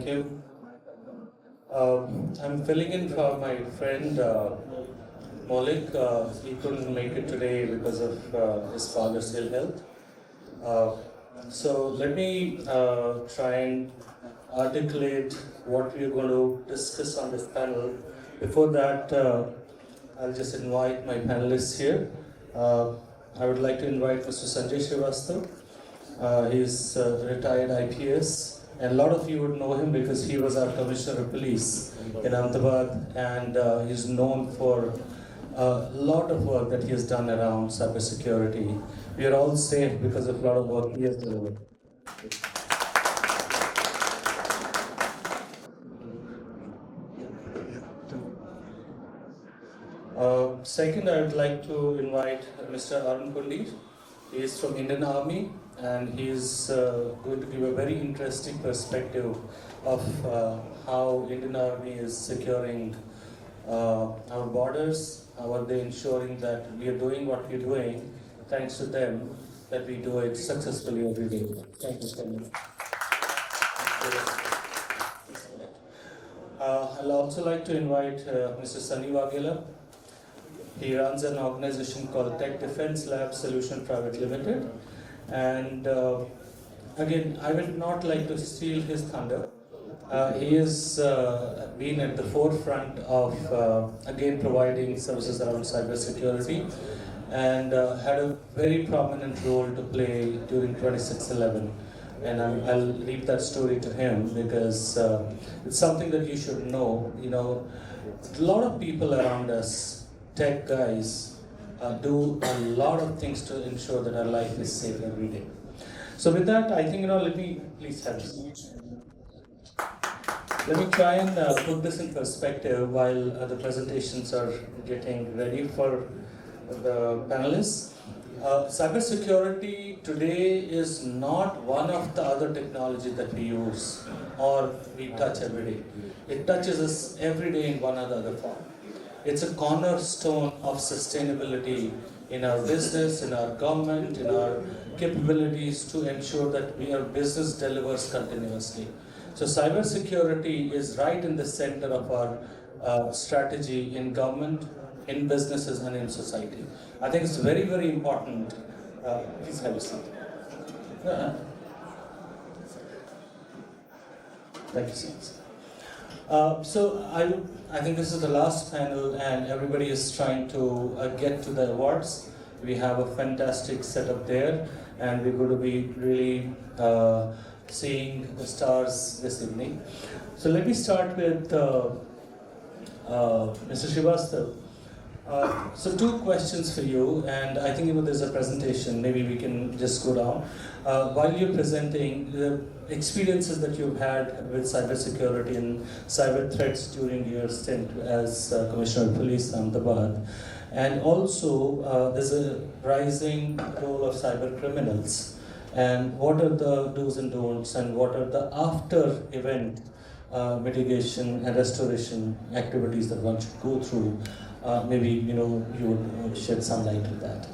you. I'm filling in for my friend Maulik. He couldn't make it today because of his father's ill health. So let me try and articulate what we're going to discuss on this panel. Before that, I'll just invite my panelists here. I would like to invite Mr. Sanjay Srivastava. He's a retired IPS, and a lot of you would know him because he was our Commissioner of Police in Ahmedabad, and he's known for a lot of work that he has done around cybersecurity. We are all safe because of a lot of work he has delivered. Second, I would like to invite Mr. Arun Pundir. He is from Indian Army, and he is going to give a very interesting perspective of how Indian Army is securing our borders, how are they ensuring that we are doing what we're doing, thanks to them, that we do it successfully every day. Thank you so much. I'd also like to invite Mr. Sunny Vaghela. He runs an organization called TechDefence Lab Solution Private Limited. And again, I would not like to steal his thunder. He has been at the forefront of, again, providing services around cybersecurity, and had a very prominent role to play during 2611. And I'll leave that story to him because it's something that you should know. You know, a lot of people around us, tech guys, do a lot of things to ensure that our life is safe every day. So with that, I think, let me please have a seat. Let me try and put this in perspective while the presentations are getting ready for the panelists. Cybersecurity today is not one of the other technologies that we use or we touch every day. It touches us every day in one or the other form. It's a cornerstone of sustainability in our business, in our government, in our capabilities to ensure that our business delivers continuously. So cybersecurity is right in the center of our strategy in government, in businesses, and in society. I think it's very, very important. Please have a seat. Thank you so much. So I think this is the last panel, and everybody is trying to get to the awards. We have a fantastic setup there, and we're going to be really seeing the stars this evening. So let me start with Mr. Srivastava. So two questions for you, and I think there's a presentation, maybe we can just go down. While you're presenting, the experiences that you've had with cybersecurity and cyber threats during your stint as Commissioner of Police in Ahmedabad, and also there's a rising role of cyber criminals, and what are the do's and don'ts, and what are the after event mitigation and restoration activities that one should go through. Maybe you would shed some light on that.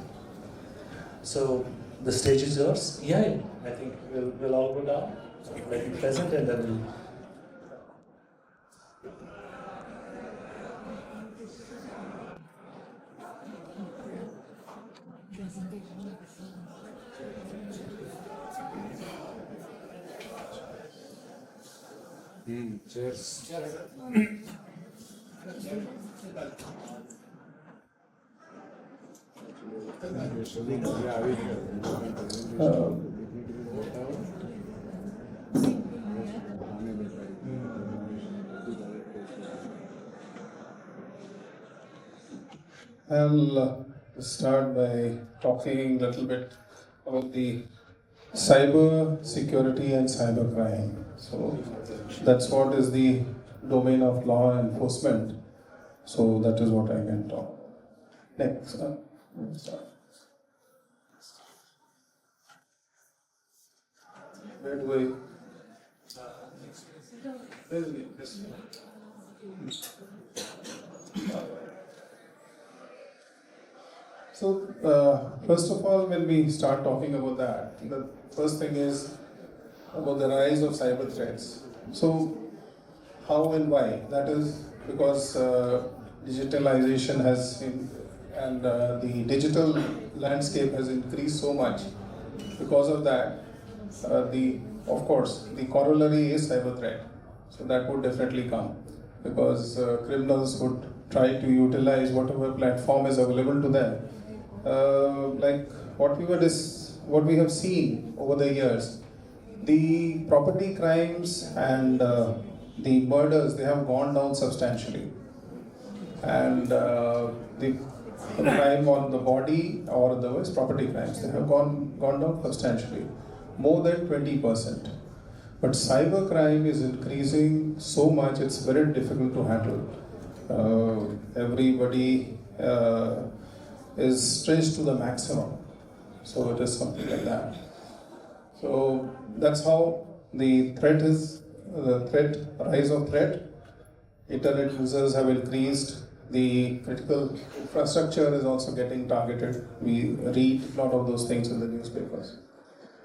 So the stage is yours. Yeah, I think we'll all go down. Very pleasant, and then we'll. Cheers. I'll start by talking a little bit about the cyber security and cybercrime. So that's what is the domain of law enforcement. So that is what I can talk. Next, let's start. Where do I? So, first of all, when we start talking about that, the first thing is about the rise of cyber threats. So how and why? That is because digitalization and the digital landscape has increased so much. Because of that, of course, the corollary is cyber threat. So that would definitely come because criminals would try to utilize whatever platform is available to them. Like what we have seen over the years, the property crimes and the murders, they have gone down substantially, and the crime on the body or otherwise property crimes, they have gone down substantially, more than 20%. But cybercrime is increasing so much, it's very difficult to handle. Everybody is stretched to the maximum, so it is something like that. So that's how the rise of threat. Internet users have increased. The critical infrastructure is also getting targeted. We read a lot of those things in the newspapers.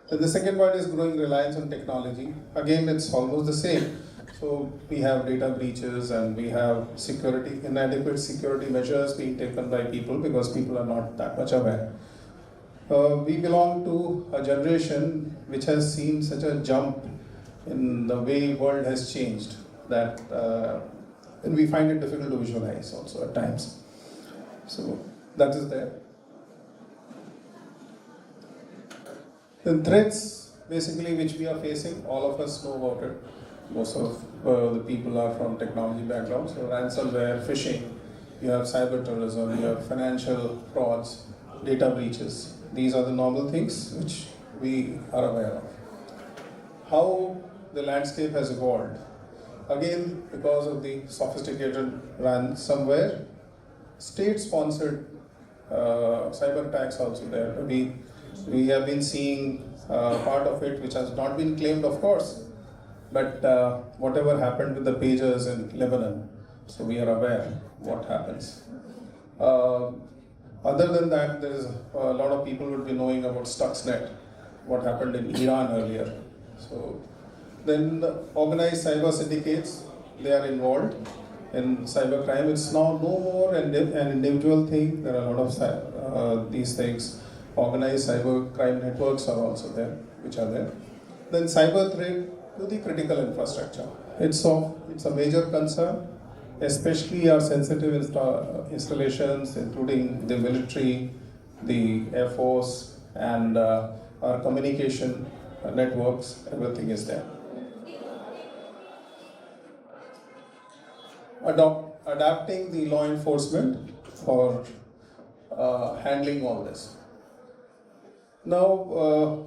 And the second one is growing reliance on technology. Again, it's almost the same. So we have data breaches and we have inadequate security measures being taken by people because people are not that much aware. We belong to a generation which has seen such a jump in the way world has changed that and we find it difficult to visualize also at times. So that is there. The threats basically which we are facing, all of us know about it. Most of the people are from technology backgrounds. So ransomware, phishing, you have cyber terrorism, you have financial frauds, data breaches. These are the normal things which we are aware of. How the landscape has evolved. Again, because of the sophisticated ransomware, state-sponsored cyber attacks also there. We have been seeing part of it which has not been claimed, of course, but whatever happened with the pagers in Lebanon, so we are aware what happens. Other than that, there is a lot of people would be knowing about Stuxnet, what happened in Iran earlier. So then the organized cyber syndicates, they are involved in cybercrime. It's now no more an individual thing. There are a lot of these things. Organized cybercrime networks are also there, which are there. Then cyber threat to the critical infrastructure. It's a major concern, especially our sensitive installations, including the military, the Air Force, and our communication networks, everything is there. Adapting the law enforcement for handling all this. Now,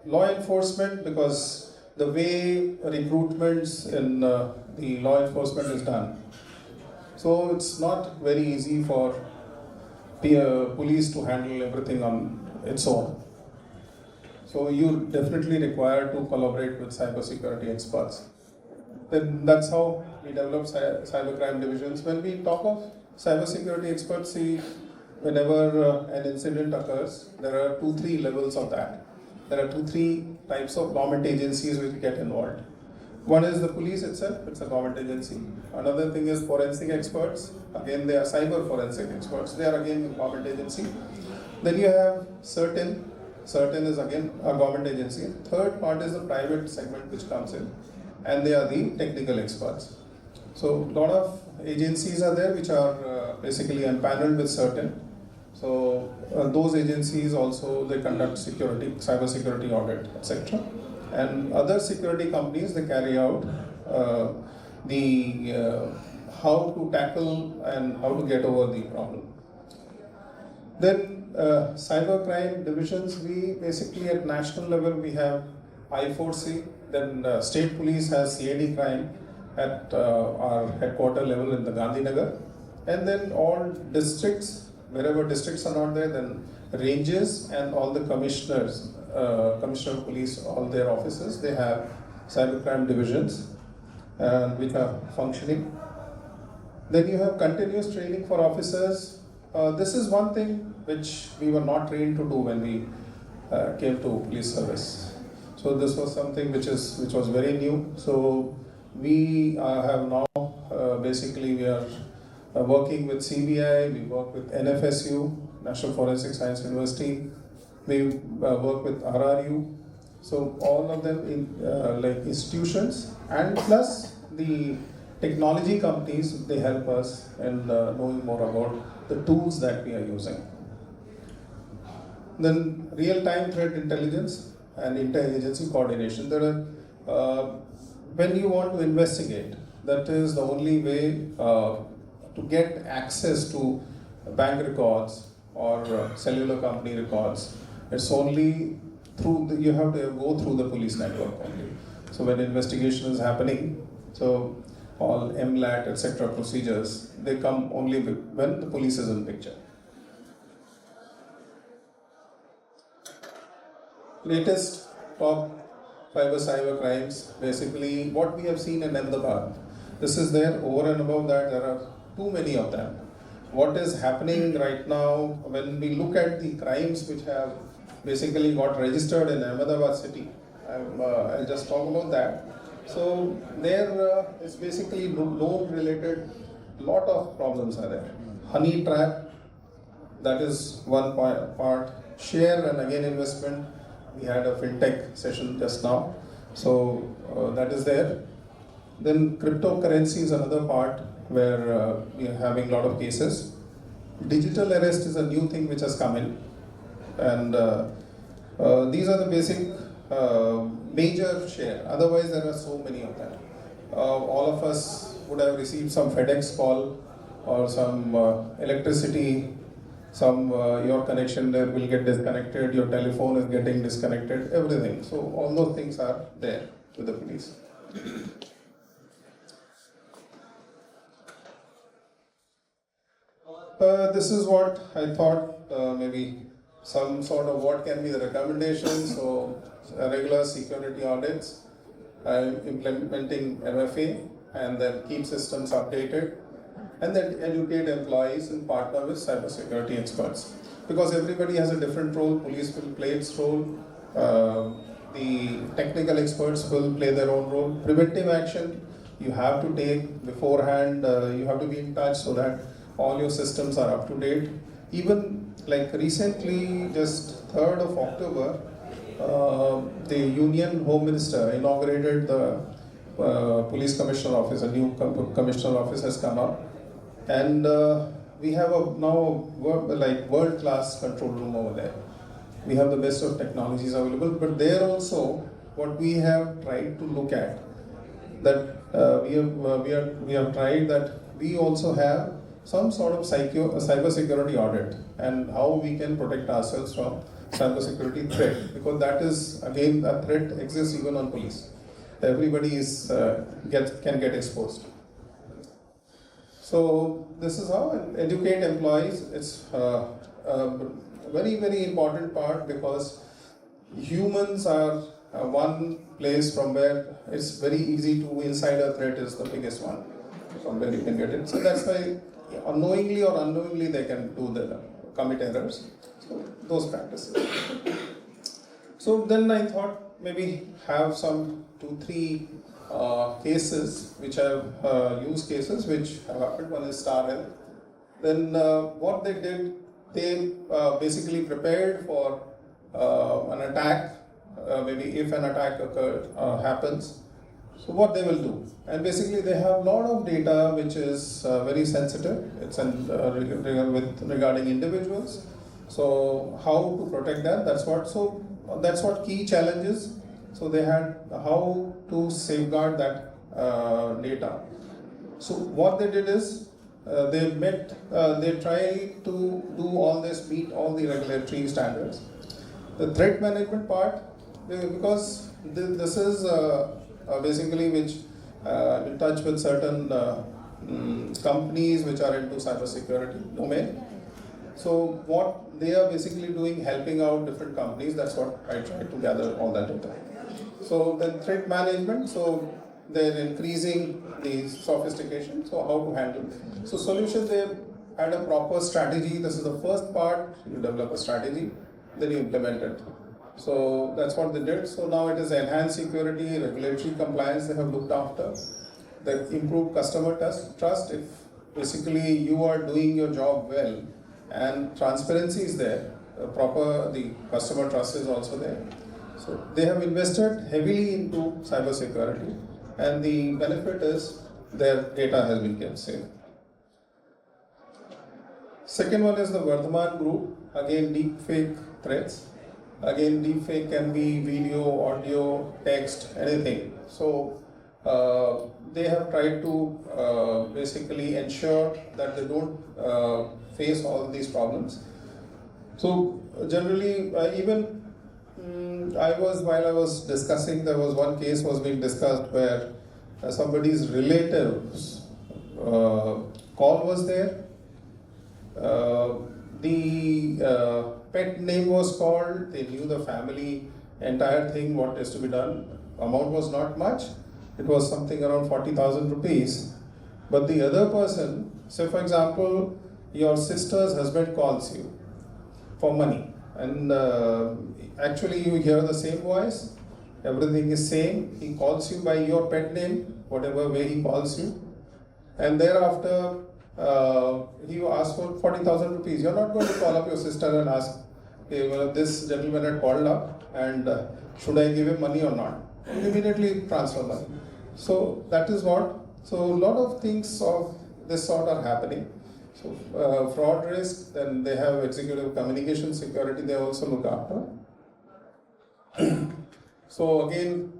law enforcement, because the way recruitments in the law enforcement is done, so it's not very easy for police to handle everything on its own. So you definitely require to collaborate with cybersecurity experts. Then that's how we develop cybercrime divisions. When we talk of cybersecurity experts, see, whenever an incident occurs, there are 2-3 levels of that. There are 2-3 types of government agencies which get involved. One is the police itself, it's a government agency. Another thing is forensic experts. Again, they are cyber forensic experts. They are again a government agency. Then you have certain is again a government agency. Third part is the private segment which comes in, and they are the technical experts. So a lot of agencies are there which are basically empaneled with certain. So those agencies also, they conduct cyber security audit, etc. And other security companies, they carry out how to tackle and how to get over the problem. Then cybercrime divisions, we basically at national level we have I4C, then state police has CID crime at our headquarter level in the Gandhinagar, and then all districts, wherever districts are not there, then ranges and all the commissioners, commissioner of police, all their offices, they have cybercrime divisions which are functioning. Then you have continuous training for officers. This is one thing which we were not trained to do when we came to police service. So this was something which was very new. So We have now basically we are working with CBI, we work with NFSU, National Forensic Science University, we work with RRU. So all of them in like institutions, and plus the technology companies, they help us in knowing more about the tools that we are using. Then real-time threat intelligence and interagency coordination. There are, when you want to investigate, that is the only way to get access to bank records or cellular company records. It's only through you have to go through the police network only. So when investigation is happening, so all MLAT etc. procedures, they come only when the police is in picture. Latest top cyber crimes, basically what we have seen in Ahmedabad. This is there. Over and above that, there are too many of them. What is happening right now, when we look at the crimes which have basically got registered in Ahmedabad city, I'll just talk about that. So there is basically loan related, lot of problems are there. Honey trap, that is one part. Share and again investment. We had a fintech session just now, so that is there. Then cryptocurrency is another part where we are having a lot of cases. Digital arrest is a new thing which has come in, and these are the basic major share. Otherwise, there are so many of them. All of us would have received some FedEx call or some electricity. Some your connection there will get disconnected, your telephone is getting disconnected, everything. So all those things are there with the police. This is what I thought, maybe some sort of what can be the recommendations. So regular security audits, implementing MFA, and then keep systems updated, and then educate employees and partner with cybersecurity experts. Because everybody has a different role, police will play its role, the technical experts will play their own role. Preventive action, you have to take beforehand, you have to be in touch so that all your systems are up to date. Even like recently, just 3rd of October, the Union Home Minister inaugurated the Police Commissioner Office, a new Commissioner Office has come up. And we have now world-class control room over there. We have the best of technologies available, but there also what we have tried to look at, that we have tried that we also have some sort of cybersecurity audit and how we can protect ourselves from cybersecurity threat, because that is again a threat exists even on police. Everybody is can get exposed. So this is how educate employees. It's a very, very important part, because humans are one place from where it's very easy to insider threat is the biggest one from where you can get it. So that's why unknowingly or unknowingly they can commit errors. So those practices. So then I thought maybe have some 2-3 cases which are use cases which have happened. One is Star Health. Then what they did, they basically prepared for an attack, maybe if an attack happens. So what they will do, and basically they have a lot of data which is very sensitive. It's regarding individuals. So how to protect that? That's what key challenges. So they had how to safeguard that data. So what they did is they tried to do all this, meet all the regulatory standards. The threat management part, because this is basically which in touch with certain companies which are into cybersecurity domain. So what they are basically doing, helping out different companies. That's what I tried to gather all that data. So then threat management, so they're increasing the sophistication, so how to handle it. So solution, they had a proper strategy. This is the first part, you develop a strategy, then you implement it. So that's what they did. So now it is enhanced security, regulatory compliance they have looked after. the improved customer trust. If basically you are doing your job well and transparency is there, the customer trust is also there. So they have invested heavily into cybersecurity, and the benefit is their data has been kept safe. Second one is the Vardhaman group. Again, deepfake threats. Again, deepfake can be video, audio, text, anything. So they have tried to basically ensure that they don't face all these problems. So generally, while I was discussing, there was one case was being discussed where somebody's relatives call was there. The pet name was called. They knew the family, entire thing, what is to be done. Amount was not much. It was something around 40,000 rupees. But the other person, say for example, your sister's husband calls you for money, and actually you hear the same voice, everything is same. He calls you by your pet name, whatever way he calls you, and thereafter he asks for 40,000 rupees. You're not going to call up your sister and ask, okay, well, this gentleman had called up and should I give him money or not? You immediately transfer money. So that is what. So a lot of things of this sort are happening. So fraud risk, then they have executive communication security, they also look after. So again,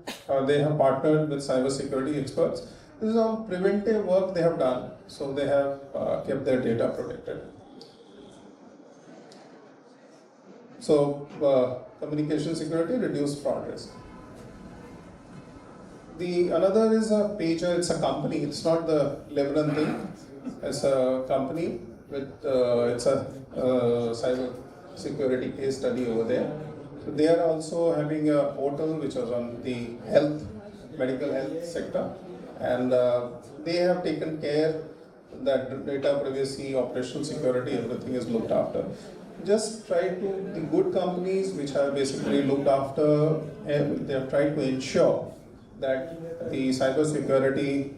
they have partnered with cybersecurity experts. This is all preventive work they have done. So they have kept their data protected. So communication security, reduce fraud risk. The another is a pager. It's a company. It's not the Lebanon thing. It's a company with it's a cyber security case study over there. So they are also having a portal which was on the medical health sector, and they have taken care that data privacy, operational security, everything is looked after. Just try to, the good companies which have basically looked after, and they have tried to ensure that the cyber security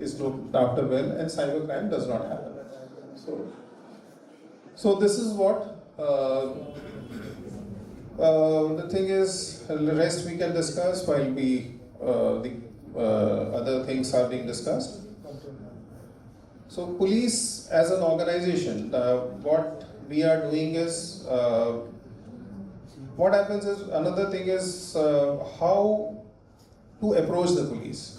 is looked after well and cybercrime does not happen. So this is what the thing is. The rest we can discuss while the other things are being discussed. So police as an organization, what we are doing is, what happens is, another thing is how to approach the police.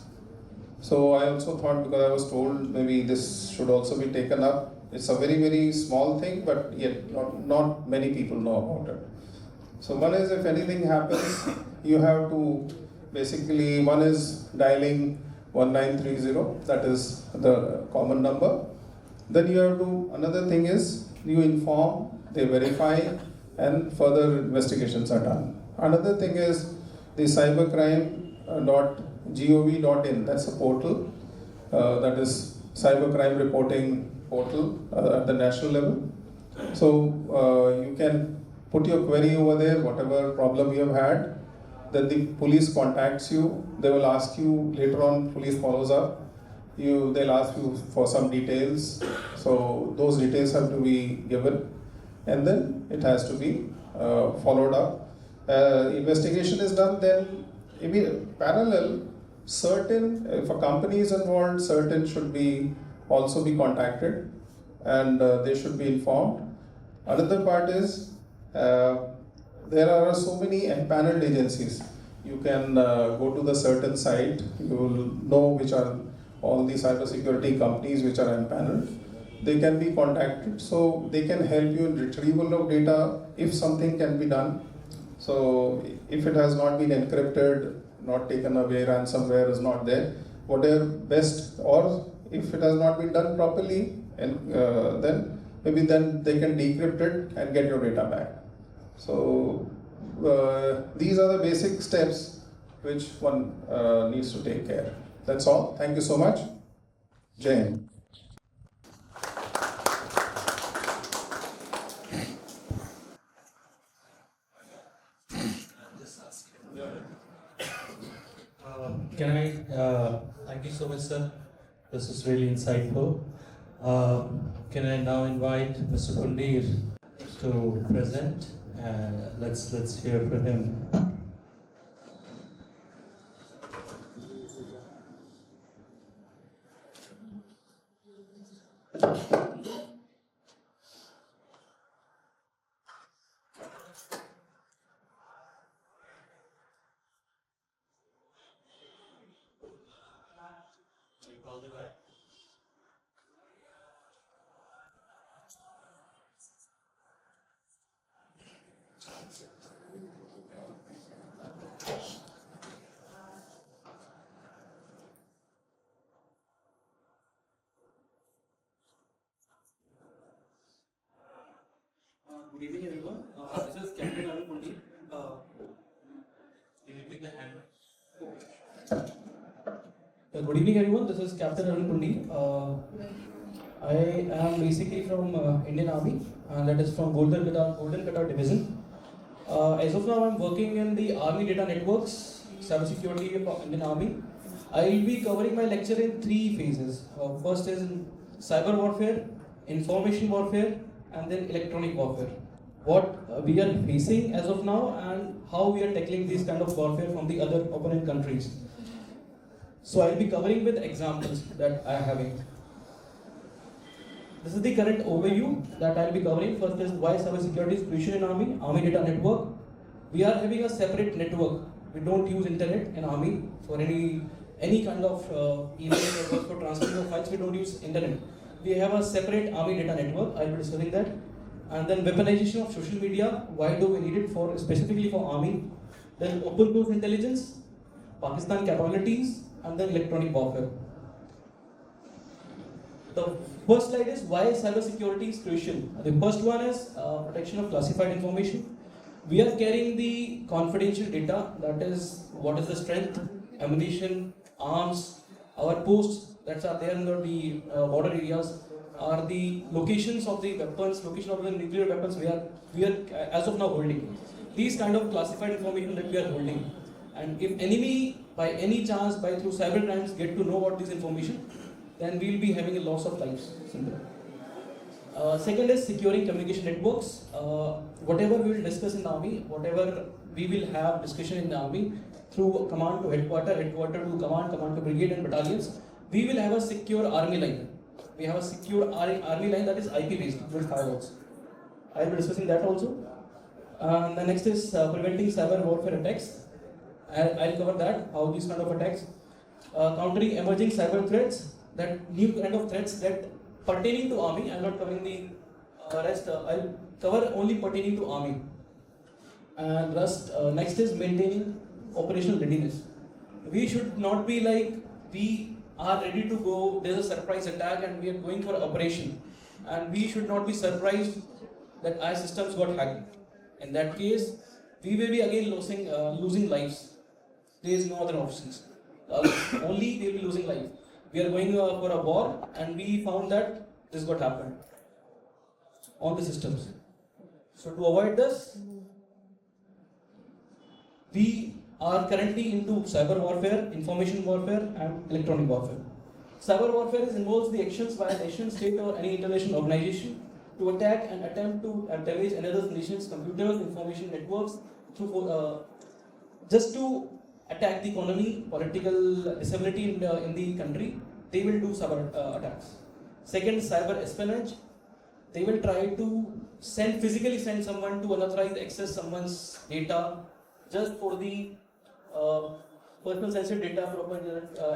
So I also thought, because I was told maybe this should also be taken up. It's a very, very small thing, but yet not many people know about it. So one is, if anything happens, you have to basically, one is dialing 1930, that is the common number. Then you have to, another thing is, you inform, they verify, and further investigations are done. Another thing is the cybercrime.gov.in, that's a portal, that is cybercrime reporting portal at the national level. So you can put your query over there, whatever problem you have had. Then the police contacts you. They will ask you later on. Police follows up. They'll ask you for some details. So those details have to be given, and then it has to be followed up. Investigation is done. Then parallel, certain, if a company is involved, certain should be also be contacted, and they should be informed. Another part is, there are so many empaneled agencies. You can go to the certain site, you will know which are all the cybersecurity companies which are empaneled. They can be contacted, so they can help you in retrieval of data if something can be done. So if it has not been encrypted, not taken away, ransomware is not there, whatever best, or if it has not been done properly, and then maybe then they can decrypt it and get your data back. So these are the basic steps which one needs to take care. That's all. Thank you so much. Jai Hind. Can I, thank you so much, sir. This is really insightful. Can I now invite Mr. Pundir to present? Let's hear from him. Good evening, everyone. This is Captain Arun Pundir. Can you click the hand? Good evening, everyone. This is Captain Arun Pundir. I am basically from Indian Army, and that is from Golden Qatar Division. As of now, I am working in the Army Data Networks, Cybersecurity of Indian Army. I will be covering my lecture in 3 phases. First is cyber warfare, information warfare, and then electronic warfare. What we are facing as of now and how we are tackling this kind of warfare from the other opponent countries. So I'll be covering with examples that I am having. This is the current overview that I'll be covering. First is why cybersecurity is crucial in Army Data Network. We are having a separate network. We don't use internet in Army for any kind of email or for transferring of files. We don't use internet. We have a separate Army Data Network. I'll be discussing that. And then weaponization of social media. Why do we need it for specifically for Army? Then open source intelligence, Pakistan capabilities, and then electronic warfare. The first slide is why cybersecurity is crucial. The first one is protection of classified information. We are carrying the confidential data, that is what is the strength, ammunition, arms, our posts that are there in the border areas, are the locations of the weapons, location of the nuclear weapons we are as of now holding. These kind of classified information that we are holding. And if enemy by any chance through cybercrimes get to know about this information, then we will be having a loss of lives. Simple. Second is securing communication networks. Whatever we will discuss in the Army, whatever we will have discussion in the Army through command to headquarter to command to brigade and battalions, we will have a secure Army line. We have a secure Army line that is IP based with firewalls. I will be discussing that also. The next is preventing cyber warfare attacks. I'll cover that, how these kind of attacks. Countering emerging cyber threats, that new kind of threats that pertaining to Army. I'm not covering the rest. I'll cover only pertaining to Army. And next is maintaining operational readiness. We should not be like we are ready to go, there's a surprise attack and we are going for operation. And we should not be surprised that our systems got hacked. In that case, we will be again losing lives. There is no other options. Only we will be losing life. We are going for a war and we found that this got happened on the systems. So to avoid this, we are currently into cyber warfare, information warfare, and electronic warfare. Cyber warfare involves the actions by a nation, state, or any international organization to attack and attempt to damage another nation's computers, information networks, just to attack the economy, political stability in the country. They will do cyber attacks. Second, cyber espionage. They will try to physically send someone to unauthorized access someone's data just for the personal sensitive data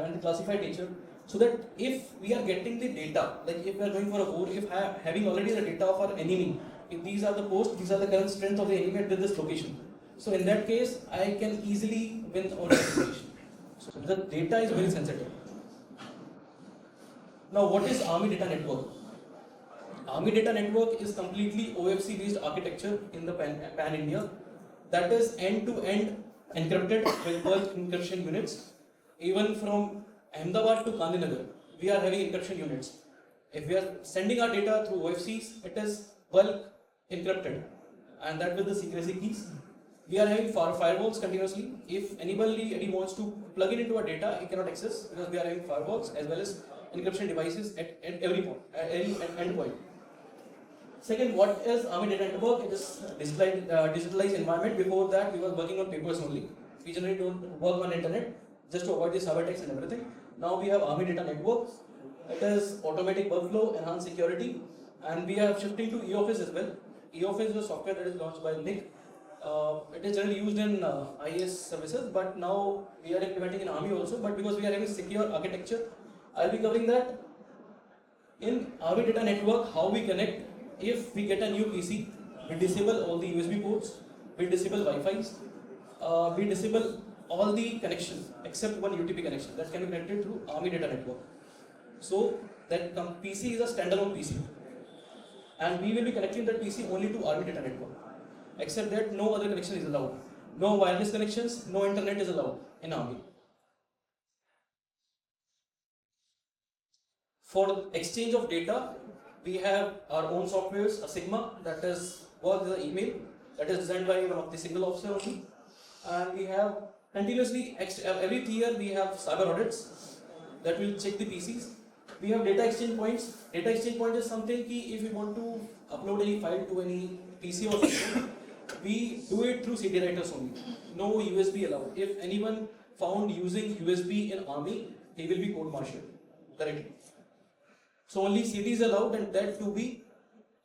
and classified nature, so that if we are getting the data, like if we are going for a war, if having already the data of our enemy, if these are the posts, these are the current strength of the enemy at this location. So in that case, I can easily win over the situation. So the data is very sensitive. Now, what is Army Data Network? Army Data Network is completely OFC based architecture in the Pan India. That is end-to-end encrypted with bulk encryption units. Even from Ahmedabad to Gandhinagar, we are having encryption units. If we are sending our data through OFCs, it is bulk encrypted, and that with the secrecy keys. We are having firewalls continuously. If anybody wants to plug in into our data, he cannot access because we are having firewalls as well as encryption devices at every point, at any endpoint. Second, what is Army Data Network? It is digitalized environment. Before that, we were working on papers only. We generally don't work on internet just to avoid the cyber attacks and everything. Now we have Army Data Network. It is automatic workflow, enhanced security, and we are shifting to e-office as well. E-office is a software that is launched by NIC. It is generally used in IAS services, but now we are implementing in Army also. But because we are having secure architecture, I'll be covering that. In Army Data Network, how we connect. If we get a new PC, we disable all the USB ports, we disable Wi-Fi's, we disable all the connections except one UTP connection that can be connected through Army Data Network. So that PC is a standalone PC, and we will be connecting that PC only to Army Data Network. Except that no other connection is allowed. No wireless connections, no internet is allowed in Army. For exchange of data, we have our own softwares, a Sigma that is works as an email that is designed by one of the signal officer only, and we have continuously every year we have cyber audits that will check the PCs. We have data exchange points. Data exchange point is something key if we want to upload any file to any PC or something, we do it through CD writers only. No USB allowed. If anyone found using USB in Army, he will be court-martialed directly. So only CD is allowed, and that to be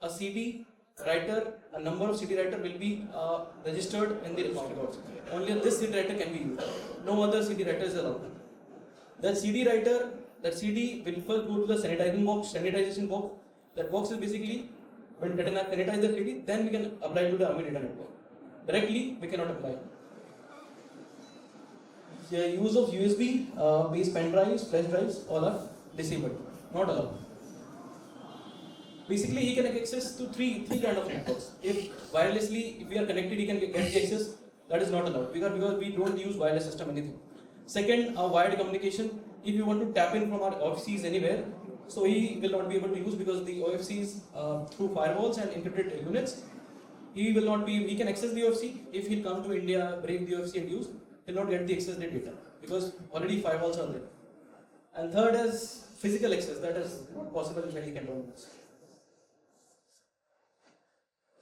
a CD writer, a number of CD writer will be registered in the records. Only this CD writer can be used. No other CD writer is allowed. That CD writer, that CD will first go to the sanitization box. That box is basically when we sanitize the CD, then we can apply to the Army Data Network. Directly, we cannot apply. The use of USB based pen drives, flash drives, all are disabled, not allowed. Basically, he can get access to three kind of networks. If wirelessly, if we are connected, he can get the access. That is not allowed because we don't use wireless system anything. Second, wired communication. If you want to tap in from our OFCs anywhere, so he will not be able to use because the OFCs through firewalls and encrypted units. He will not be. He can access the OFC. If he come to India, break the OFC and use, he will not get the access to data because already firewalls are there. And third is physical access. That is not possible in many cantonments.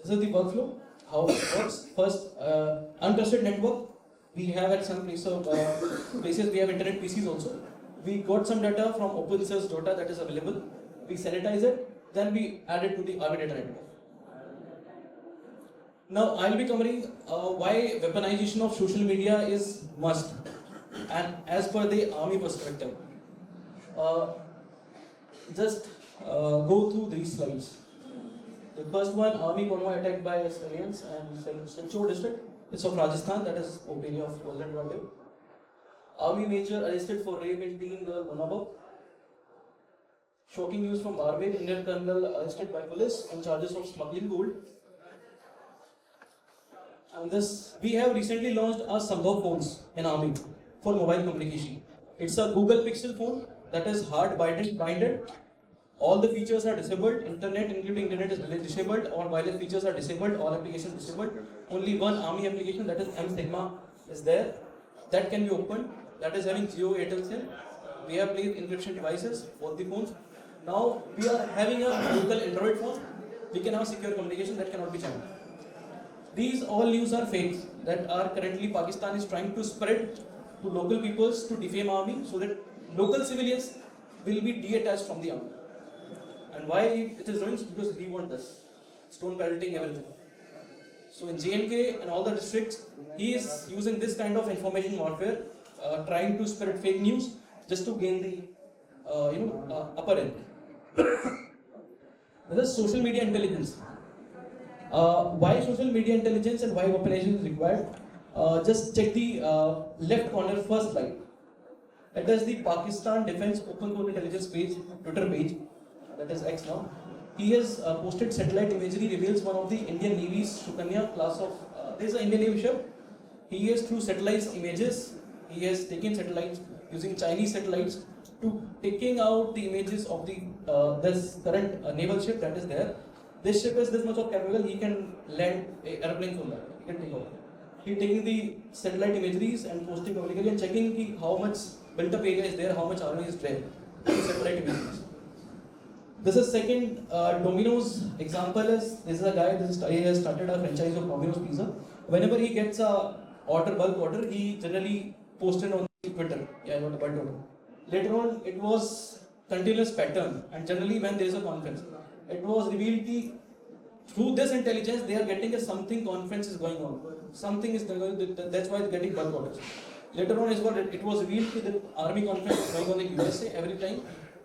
This is the workflow, how it works. First, untrusted network. We have at some places we have internet PCs also. We got some data from open source data that is available. We sanitize it, then we add it to the Army Data Network. Now I will be covering why weaponization of social media is must, and as per the Army perspective. Just go through these slides. The first one, Army convoy attacked by civilians and Sanjay district. It's of Rajasthan, that is area of Golden Relative. Army major arrested for rape in teen girl Ahmedabad. Shocking news from Army, Indian colonel arrested by police on charges of smuggling gold. And this, we have recently launched our Sambhav phones in Army for mobile communication. It's a Google Pixel phone that is hard binded. All the features are disabled. Internet, including internet, is disabled. All wireless features are disabled. All applications disabled. Only one Army application, that is M Sigma, is there. That can be opened. That is having Geo Airtel SIM. We have placed encryption devices, both the phones. Now we are having a local Android phone. We can have secure communication that cannot be channeled. These all news are fakes that are currently Pakistan is trying to spread to local peoples to defame Army so that local civilians will be detached from the Army. And why it is doing? Because we want this. Stone pelting, everything. So in JNK and all the districts, he is using this kind of information warfare, trying to spread fake news just to gain the upper end. This is social media intelligence. Why social media intelligence and why weaponization is required? Just check the left corner first slide. That is the Pakistan Defense Open Code Intelligence page, Twitter page. That is X now. He has posted satellite imagery reveals one of the Indian Navy's Shukanya class of. There is an Indian Navy ship. He has through satellites images. He has taken satellites using Chinese satellites to taking out the images of the this current naval ship that is there. This ship is this much of capable. He can land airplanes on that. He can take off. He taking the satellite imageries and posting publicly and checking how much built-up area is there, how much army is there. satellite images. This is second. Domino's example is this is a guy. He has started a franchise of Domino's Pizza. Whenever he gets a bulk order, he generally posted on Twitter. Yeah, I got a bulk order. Later on, it was continuous pattern, and generally when there is a conference, it was revealed that through this intelligence they are getting a something conference is going on. Something is going on. That's why they're getting bulk orders. Later on is what it was revealed that the army conference is going on in the USA every time,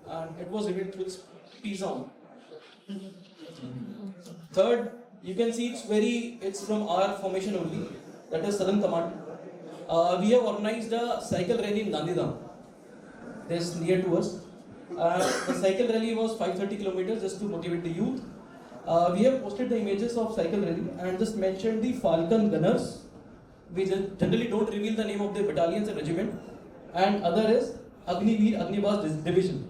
and it was revealed through pizza. Third, you can see it's from our formation only, that is Southern Command. We have organized a cycle rally in Gandhidham. This near to us. The cycle rally was 530 kilometers just to motivate the youth. We have posted the images of cycle rally and just mentioned the Falcon Gunners. We generally don't reveal the name of the battalions and regiment. And other is Agnibas division.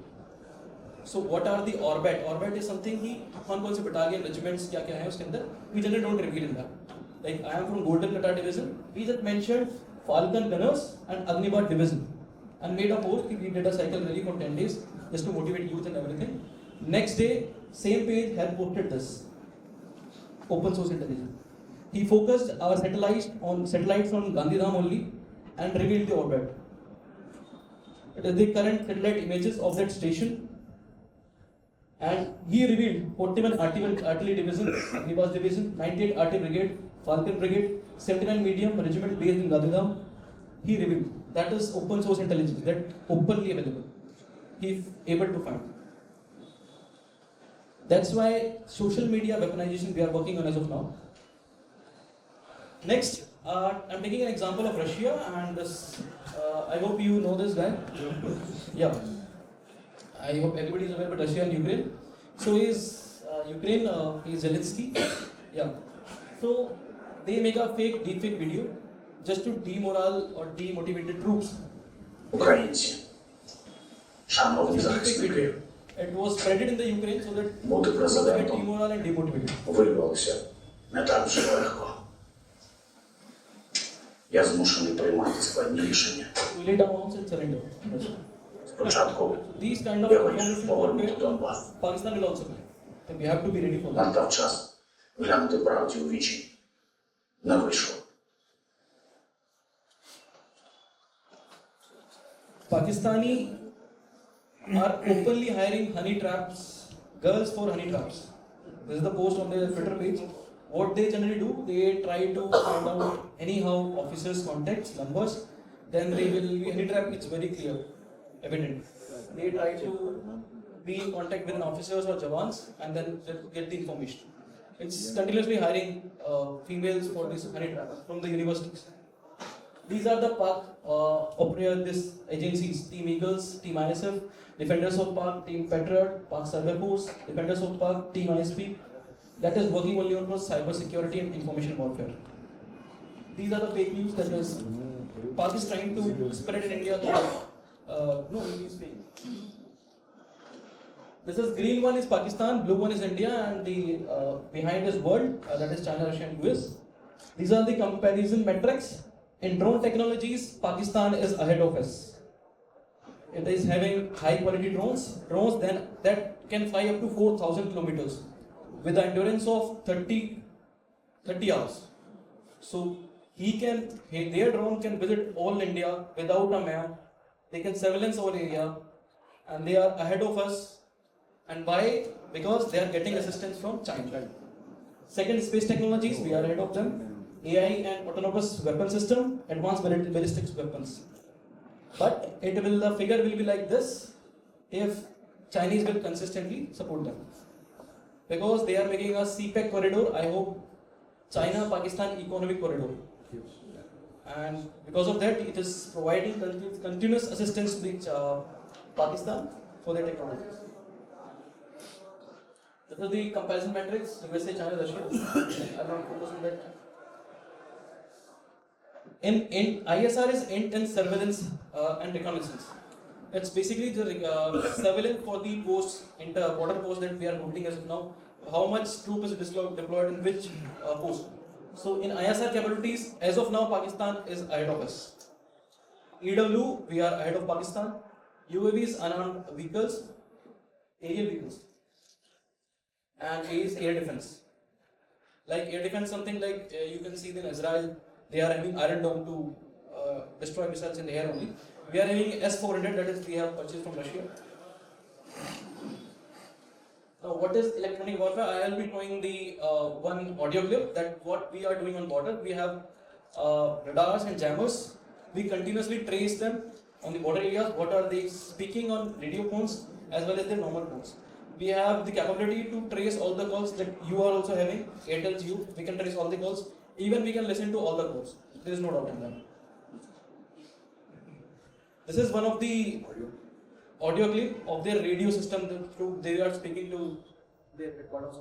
So what are the orbit? Orbit is something he कौन से battalion regiments क्या है उसके अंदर. We generally don't reveal in that. Like I am from Golden Katar division. We just mentioned Falcon Gunners and Agnibas division and made a post. We did a cycle rally for 10 days just to motivate youth and everything. Next day, same page had posted this open source intelligence. He focused our satellites from Gandhidham only and revealed the orbit. It is the current satellite images of that station. And he revealed 41 artillery division, Agnibas division, 98 artillery brigade, Falcon brigade, 79 medium regiment based in Gandhidham. He revealed. That is open source intelligence, that openly available. He is able to find. That's why social media weaponization we are working on as of now. Next, I'm taking an example of Russia, and this, I hope you know this guy. Yeah. I hope everybody is aware about Russia and Ukraine. So he's Ukraine, he's Zelensky. Yeah. So they make a deepfake video just to demoral or demotivate the troops. Українці, шановні захисники, It was spreaded in the Ukraine so that бути президентом demoral and demotivated. виявилося не так вже легко. Я змушений приймати складні рішення. To lay down arms and surrender. Спочатку These kind of я вирішив information повернути warfare, Донбас. Pakistan will also play. And we have to be ready for that. Настав час глянути правді у вічі. Не вийшло. Pakistani are openly hiring honey traps, girls for honey traps. This is the post on their Twitter page. What they generally do, they try to find out anyhow officers' contacts, numbers, then they will be honey trap. It's very clear, evident. They try to be in contact with officers or jawans and then get the information. It's continuously hiring females for this honey trap from the universities. These are the Pak this agencies: Team Eagles, Team ISF, Defenders of Pak, Team Patriot, Pak Cyber Force, Defenders of Pak, Team ISP. That is working only on cybersecurity and information warfare. These are the fake news that is Pak is trying to spread in India. This is green one is Pakistan, blue one is India, and the behind is world, that is China, Russia, and US. These are the comparison metrics. In drone technologies, Pakistan is ahead of us. It is having high quality drones then that can fly up to 4,000 kilometers with the endurance of 30 hours. So their drone can visit all India without a map. They can surveillance our area, and they are ahead of us. And why? Because they are getting assistance from China. Second, space technologies, we are ahead of them. AI and autonomous weapon system, advanced ballistic weapons. But the figure will be like this if Chinese will consistently support them. Because they are making a CPEC corridor, I hope China-Pakistan economic corridor. And because of that, it is providing continuous assistance to Pakistan for their technologies. This is the comparison metrics, USA, China, Russia. I will not focus on that. In ISR is intense surveillance and reconnaissance. It's basically the surveillance for the border post that we are holding as of now. How much troop is deployed in which post. So in ISR capabilities, as of now, Pakistan is ahead of us. EW, we are ahead of Pakistan. UAVs unarmed vehicles, aerial vehicles, and A is air defense. Like air defense, something like you can see in Israel, they are having Iron Dome to destroy missiles in the air only. We are having S-400, that is we have purchased from Russia. Now, what is electronic warfare? I will be showing the one audio clip that what we are doing on border. We have radars and jammers. We continuously trace them on the border areas. What are they speaking on radio phones as well as their normal phones? We have the capability to trace all the calls that you are also having. Airtel Jio, we can trace all the calls. Even we can listen to all the calls. There is no doubt in that. This is one of the audio clip of their radio system through they are speaking to their headquarters.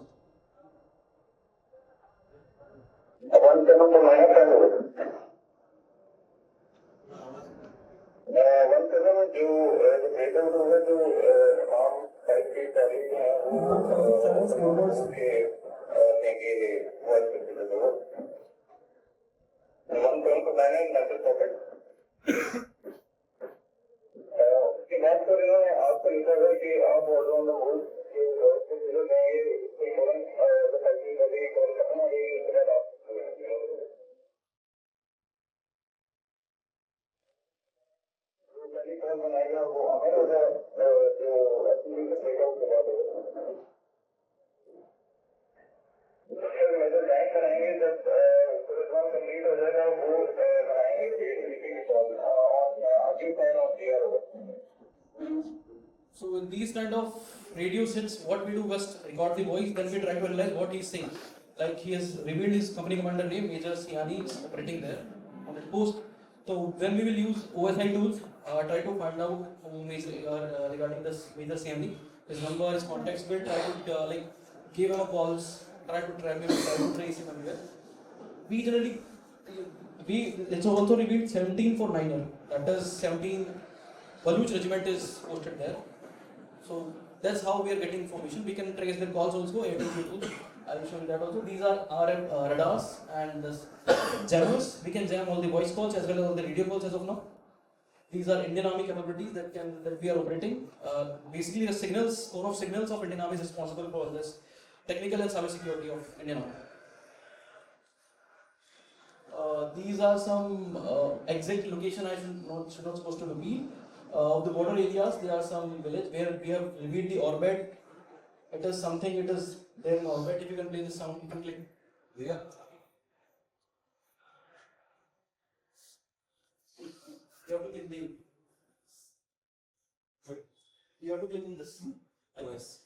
So in these kind of radio sets, what we do first record the voice, then we try to analyze what he's saying. Like he has revealed his company commander name, Major Siani is operating there on that post. So then we will use OSI tools, try to find out whom is regarding this Major Siani. His number, his contacts, we'll try to like give him a calls, try to track him, try to trace him everywhere. We generally, it's also revealed 17 for Niner. That is 17 Baluch regiment is posted there. So that's how we are getting information. We can trace their calls also, ATG. I will show you that also. These are RF radars and the jammers. We can jam all the voice calls as well as all the radio calls as of now. These are Indian Army capabilities that we are operating. Basically, the signals, core of signals of Indian Army is responsible for this technical and cyber security of Indian Army. These are some exact location I should not supposed to reveal. Of the border areas, there are some villages where we have revealed the orbit. It is something, it is there in orbit. If you can play the sound, you can click. Yeah. You have to click the. You have to click in this. Yes.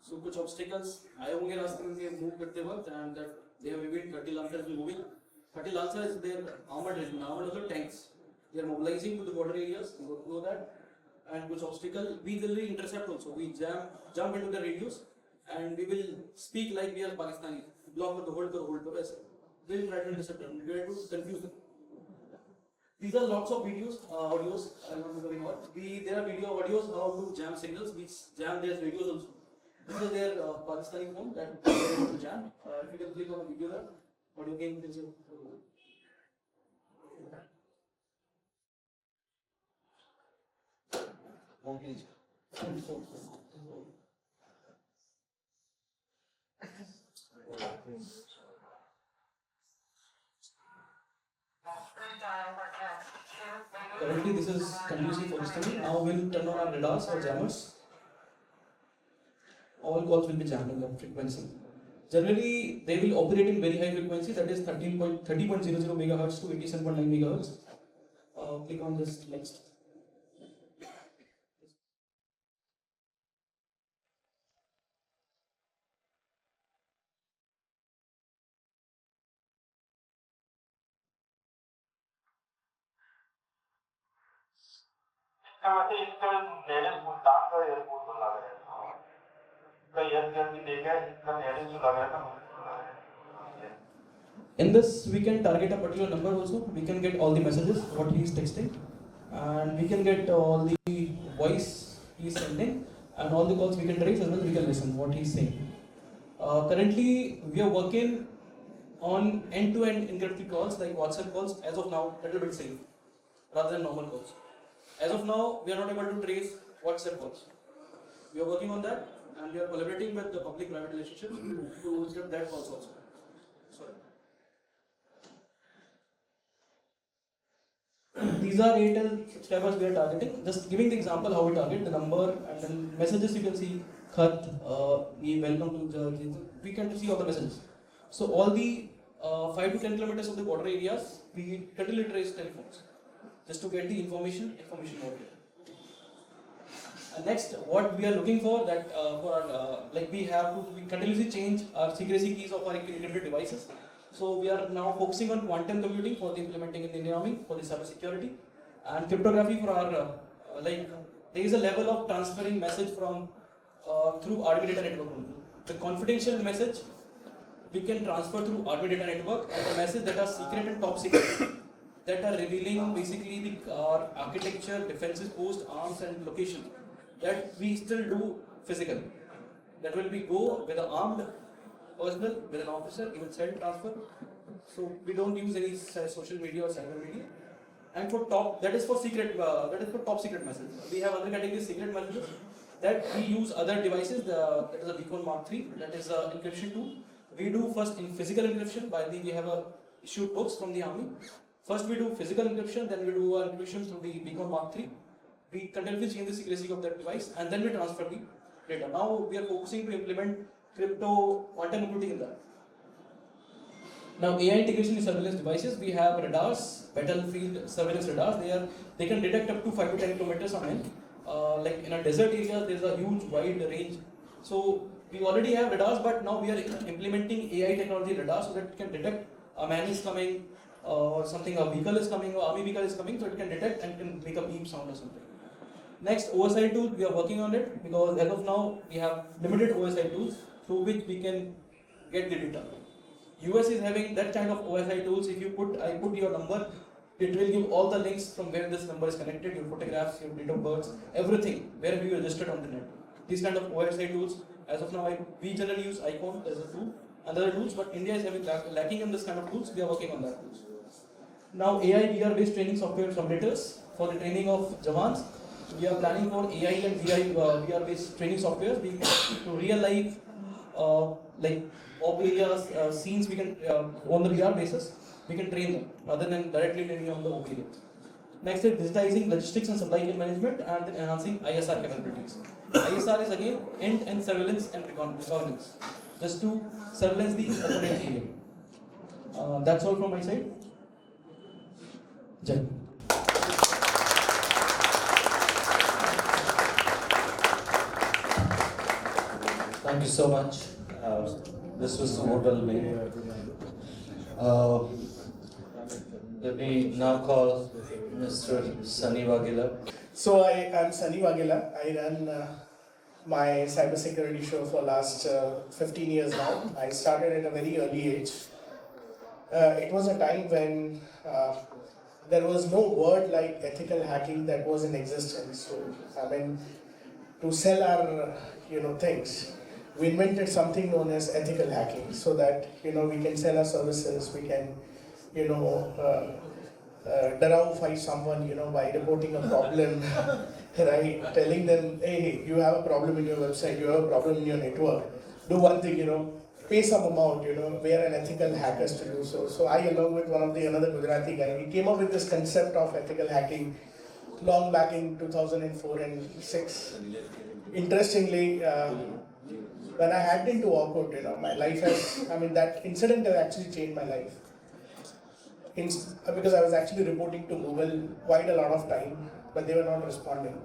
So कुछ obstacles आए होंगे रास्ते में ये move करते वक्त and that they have revealed 30 lancers will moving. 30 lancers their armored also tanks. They are mobilizing to the border areas. We go through that and कुछ obstacle we will intercept also. We jump into the radios and we will speak like we are Pakistani. Block the hold करो ऐसे. We will try to intercept them. We try to confuse them. These are lots of videos, audios. I am not going on. There are video audios how to jam signals. We jam their radios also. This is their Pakistani phone that they are able to jam. If you can click on the video there, audio game will show. Currently, this is conducive for listening. Now we'll turn on our radars or jammers. All calls will be jammed in that frequency. Generally, they will operate in very high frequency, that is 30.00 MHz to 87.9 MHz. Click on this next. वैसे इसका Nereis Multan का airport तो लग रहा है, इसका airport भी देखा है, इसका नेरेस जो लग रहा था In this, we can target a particular number also. We can get all the messages, what he is texting, and we can get all the voice he is sending, and all the calls we can trace as well. We can listen what he is saying. Currently, we are working on end-to-end encrypted calls like WhatsApp calls. As of now, a little bit safe rather than normal calls. As of now, we are not able to trace WhatsApp calls. We are working on that, and we are collaborating with the public-private relationships to encrypt that calls also. Sorry. These are Airtel subscribers we are targeting. Just giving the example how we target the number and then messages you can see. Khat, welcome to the. We can see all the messages. So all the 5 to 10 kilometers of the border areas, we continually trace telephones just to get the information over here. And next, what we are looking for that like we continuously change our secrecy keys of our encrypted devices. So we are now focusing on quantum computing for the implementing in the Indian Army for the cybersecurity, and cryptography for our there is a level of transferring message from through RDB data network only. The confidential message we can transfer through RDB data network, and the message that are secret and top secret that are revealing basically the architecture, defenses, post, arms, and location that we still do physically. That will be go with an armed personnel, with an officer, even cell transfer. So we don't use any social media or cyber media. And for top, that is for secret. That is for top secret messages. We have other categories, secret messages, that we use other devices. That is a Beacon Mark III. That is an encryption tool. We do first in physical encryption. We have issued books from the army. First we do physical encryption, then we do encryption through the Beacon Mark III. We continuously change the secrecy of that device, and then we transfer the data. Now we are focusing to implement crypto quantum computing in that. Now AI integration in surveillance devices, we have radars, battlefield surveillance radars. They can detect up to 5 to 10 kilometers on end. Like in a desert area, there is a huge wide range. So we already have radars, but now we are implementing AI technology radars so that it can detect a man is coming or something, a vehicle is coming, or army vehicle is coming, so it can detect and can make a beep sound or something. Next, OSI tool, we are working on it because as of now we have limited OSI tools through which we can get the data. US is having that kind of OSI tools. If you I put your number, it will give all the links from where this number is connected, your photographs, your date of birth, everything, where we registered on the net. These kind of OSI tools, as of now, we generally use Icon as a tool and other tools, but India is having lacking in this kind of tools. We are working on that tools. Now AI VR based training software simulators for the training of Jawans. We are planning for AI and VR based training software to real life like op areas, scenes we can on the VR basis, we can train them rather than directly training on the op area. Next is digitizing logistics and supply chain management and then enhancing ISR capabilities. ISR is again end-to-end surveillance and governance, just to surveillance the opponent area. That's all from my side. Jai. Thank you so much. This was well made. Let me now call Mr. Sunny Vaghela. So I am Sunny Vaghela. I run my cybersecurity show for last 15 years now. I started at a very early age. It was a time when there was no word like ethical hacking that was in existence. So I mean, to sell our things, we invented something known as ethical hacking, so that we can sell our services, we can fight someone by reporting a problem, right? Telling them, hey, you have a problem in your website, you have a problem in your network. Do one thing, pay some amount, we are an ethical hackers to do so. So I, along with another Gujarati guy, we came up with this concept of ethical hacking long back in 2004 and 6. Interestingly, when I hacked into Orkut, my life that incident has actually changed my life. Because I was actually reporting to Google quite a lot of time, but they were not responding.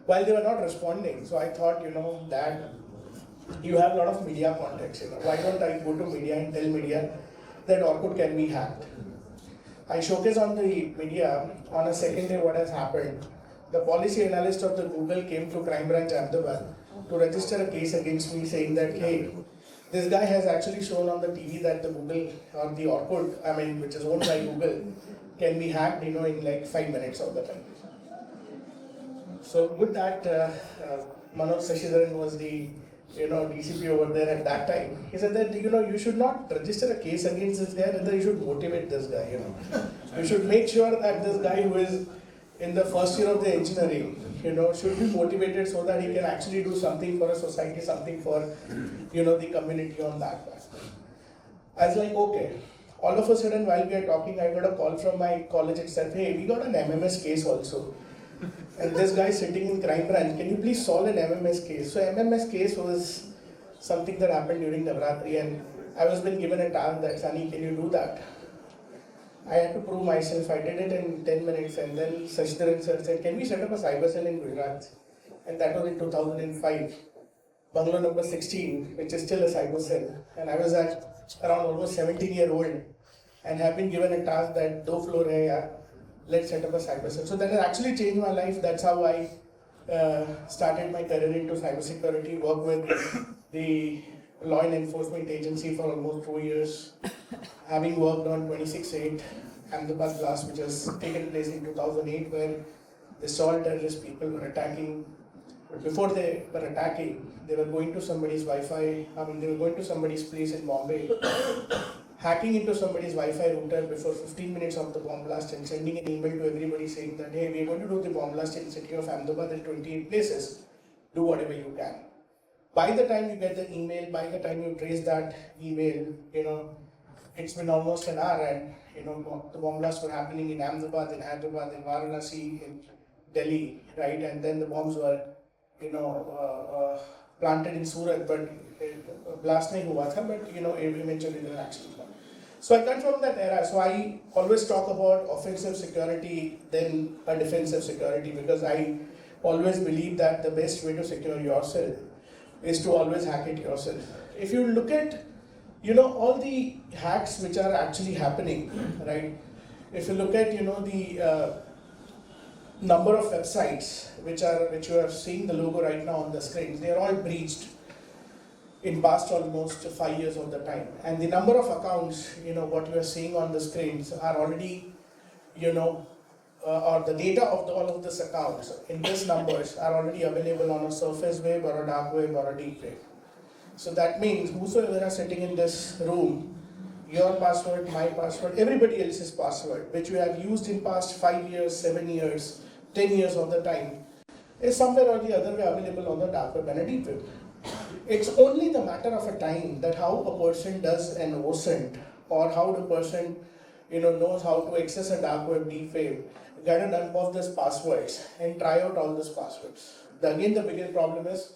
While they were not responding, so I thought, that you have a lot of media contacts, why don't I go to media and tell media that Orkut can be hacked? I showcase on the media on a second day what has happened. the policy analyst of the Google came to Crime Branch Ahmedabad to register a case against me saying that, hey, this guy has actually shown on the TV that the Google or the Orkut, which is owned by Google, can be hacked, in like 5 minutes of the time. So with that, Manoj Sashidharan was the DCP over there at that time. He said that you should not register a case against this guy, rather you should motivate this guy. You should make sure that this guy who is in the first year of the engineering, should be motivated so that he can actually do something for a society, something for the community on that part. I was like, okay. All of a sudden, while we are talking, I got a call from my college itself. Hey, we got an MMS case also. And this guy sitting in crime branch, can you please solve an MMS case? So MMS case was something that happened during Navratri, and I was been given a task that, Sunny, can you do that? I had to prove myself. I did it in 10 minutes, and then Sashidharan sir said, can we set up a cyber cell in Gujarat? And that was in 2005. Bungalow number 16, which is still a cyber cell. And I was at around almost 17-year-old and have been given a task that do floor hai yaar, let's set up a cyber cell. So that has actually changed my life. That's how I started my career into cybersecurity, worked with the law and enforcement agency for almost 2 years, having worked on 26/8 Ahmedabad blast, which has taken place in 2008, where the salt terrorist people were attacking. But before they were attacking, they were going to somebody's Wi-Fi, they were going to somebody's place in Bombay, hacking into somebody's Wi-Fi router before 15 minutes of the bomb blast and sending an email to everybody saying that, hey, we're going to do the bomb blast in the city of Ahmedabad in 28 places, do whatever you can. By the time you get the email, by the time you trace that email, it's been almost an hour, and the bomb blasts were happening in Ahmedabad, in Hyderabad, in Varanasi, in Delhi, right? And then the bombs were planted in Surat, but blast nahi hua tha, but eventually they were actually done. So I come from that era. So I always talk about offensive security than a defensive security, because I always believe that the best way to secure yourself is to always hack it yourself. If you look at all the hacks which are actually happening, right? If you look at the number of websites which you are seeing the logo right now on the screen, they are all breached in past almost 5 years of the time. And the number of accounts, what you are seeing on the screens are already, or the data of all of these accounts in these numbers are already available on a surface web or a dark web or a deep web. So that means whosoever are sitting in this room, your password, my password, everybody else's password, which we have used in past 5 years, 7 years, 10 years of the time, is somewhere or the other way available on the dark web and a deep web. It's only the matter of a time that how a person does an OSINT, or how the person knows how to access a dark web, deep web, get a dump of these passwords and try out all these passwords. Again, the biggest problem is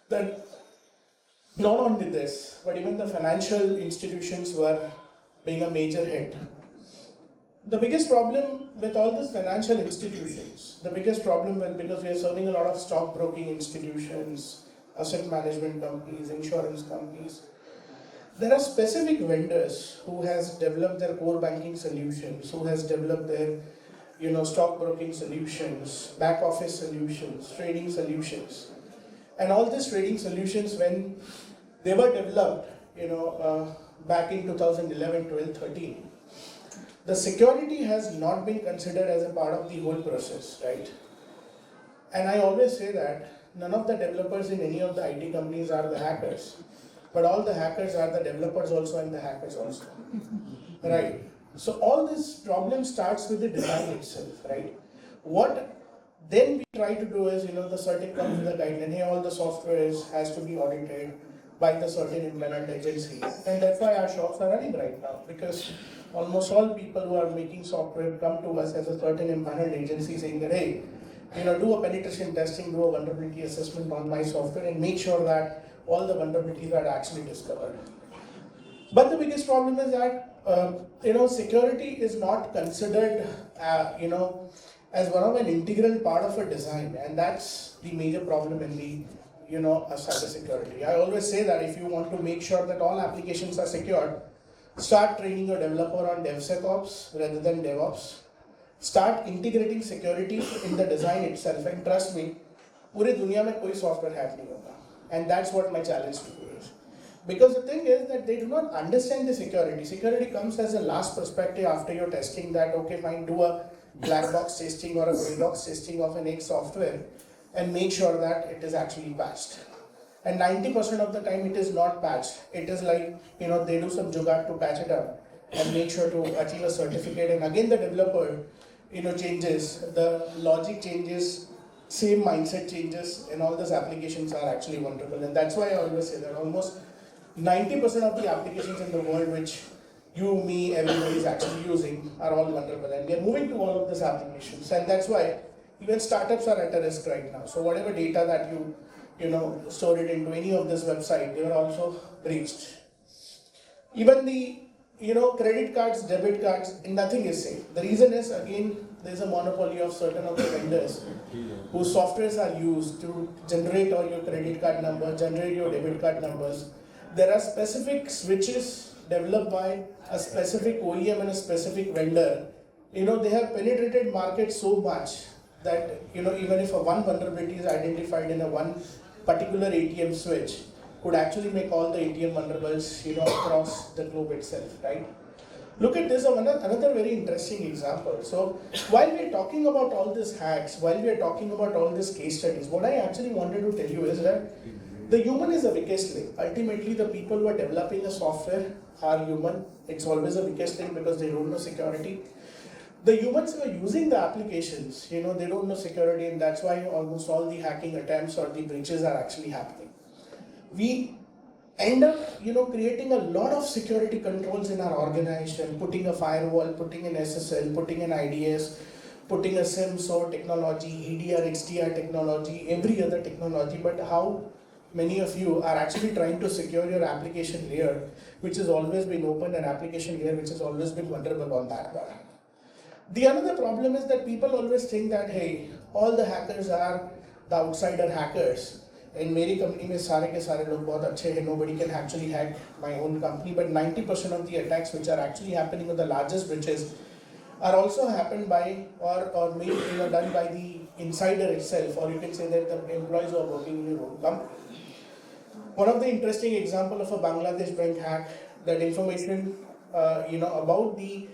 that not only this, but even the financial institutions were being a major hit. The biggest problem with all these financial institutions, because we are serving a lot of stockbroking institutions, asset management companies, insurance companies. There are specific vendors who has developed their core banking solutions, who has developed their stockbroking solutions, back office solutions, trading solutions. And all these trading solutions, when they were developed, back in 2011, 12, 13, the security has not been considered as a part of the whole process, right? And I always say that none of the developers in any of the IT companies are the hackers, but all the hackers are the developers also and the hackers also, right? So all this problem starts with the design itself, right? What then we try to do is, the certain comes with a guideline, hey, all the software has to be audited by the certain independent agency. And that's why our shops are running right now, because almost all people who are making software come to us as a certain independent agency saying that, hey, do a penetration testing, do a vulnerability assessment on my software and make sure that all the vulnerabilities are actually discovered. But the biggest problem is that, security is not considered, as one of an integral part of a design, and that's the major problem in the, cybersecurity. I always say that if you want to make sure that all applications are secured, start training your developer on DevSecOps rather than DevOps, start integrating security in the design itself, and trust me, पूरे दुनिया में कोई software hack नहीं होगा. And that's what my challenge to you is. Because the thing is that they do not understand the security. Security comes as a last perspective after your testing that, okay, fine, do a black box testing or a gray box testing of an X software and make sure that it is actually patched. And 90% of the time it is not patched. It is like, they do some jugaad to patch it up and make sure to achieve a certificate. And again, the developer, changes, the logic changes, same mindset changes, and all those applications are actually vulnerable. And that's why I always say that almost 90% of the applications in the world which you, me, everybody is actually using are all vulnerable. And we are moving to all of these applications. And that's why even startups are at a risk right now. So whatever data that you store it into any of this website, they are also breached. Even the credit cards, debit cards, nothing is safe. The reason is, again, there's a monopoly of certain of the vendors whose softwares are used to generate all your credit card number, generate your debit card numbers. There are specific switches developed by a specific OEM and a specific vendor. They have penetrated market so much that, even if one vulnerability is identified in a one particular ATM switch, could actually make all the ATM vulnerables, across the globe itself, right? Look at this, another very interesting example. So, while we are talking about all these hacks, while we are talking about all these case studies, what I actually wanted to tell you is that the human is the weakest link. Ultimately, the people who are developing a software are human. It's always a weakest link because they don't know security. The humans who are using the applications, they don't know security, and that's why almost all the hacking attempts or the breaches are actually happening. We end up, creating a lot of security controls in our organization, putting a firewall, putting an SSL, putting an IDS, putting a SIM, SOAR technology, EDR, XDR technology, every other technology. But how many of you are actually trying to secure your application layer, which has always been open, and application layer which has always been vulnerable on that one? The another problem is that people always think that, hey, all the hackers are the outsider hackers. In my company, mein sare ke sare log bahut achhe hain. Nobody can actually hack my own company. But 90% of the attacks which are actually happening, or the largest breaches, are also happened by or made, done by the insider itself, or you can say that the employees who are working in your own company. One of the interesting example of a Bangladesh bank hack, that information, about the,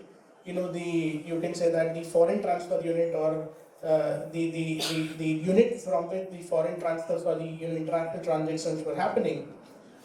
you can say that the foreign transfer unit, or the unit from which the foreign transfers or the international transactions were happening,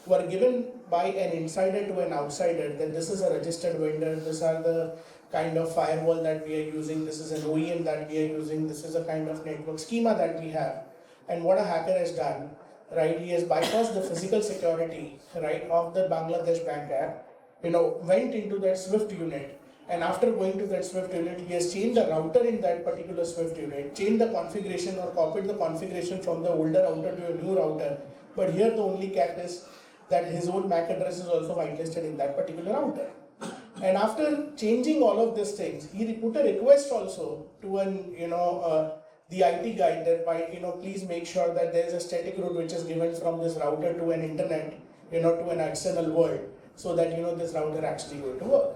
were given by an insider to an outsider, that this is a registered vendor, these are the kind of firewall that we are using, this is an OEM that we are using, this is a kind of network schema that we have. And what a hacker has done, right, he has bypassed the physical security, right, of the Bangladesh bank app, went into that Swift unit. And after going to that Swift unit, he has changed the router in that particular Swift unit, changed the configuration or copied the configuration from the older router to a new router. But here the only catch is that his own MAC address is also whitelisted in that particular router. And after changing all of these things, he put a request also to an, the IT guy that, please make sure that there is a static route which is given from this router to an internet, to an external world, so that, this router actually going to work.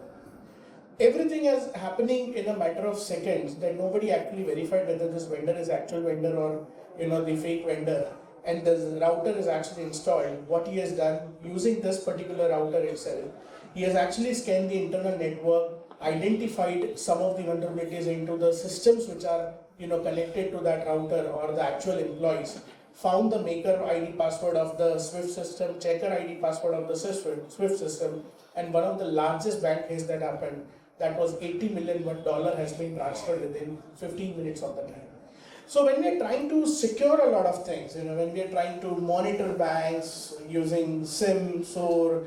Everything is happening in a matter of seconds, that nobody actually verified whether this vendor is actual vendor or the fake vendor, and the router is actually installed. What he has done using this particular router itself, he has actually scanned the internal network, identified some of the vulnerabilities into the systems which are connected to that router or the actual employees, found the maker ID password of the Swift system, checker ID password of the Swift system, and one of the largest bank case that happened, that was $80 million has been transferred within 15 minutes of the time. So when we are trying to secure a lot of things, when we are trying to monitor banks using SIM, SOAR,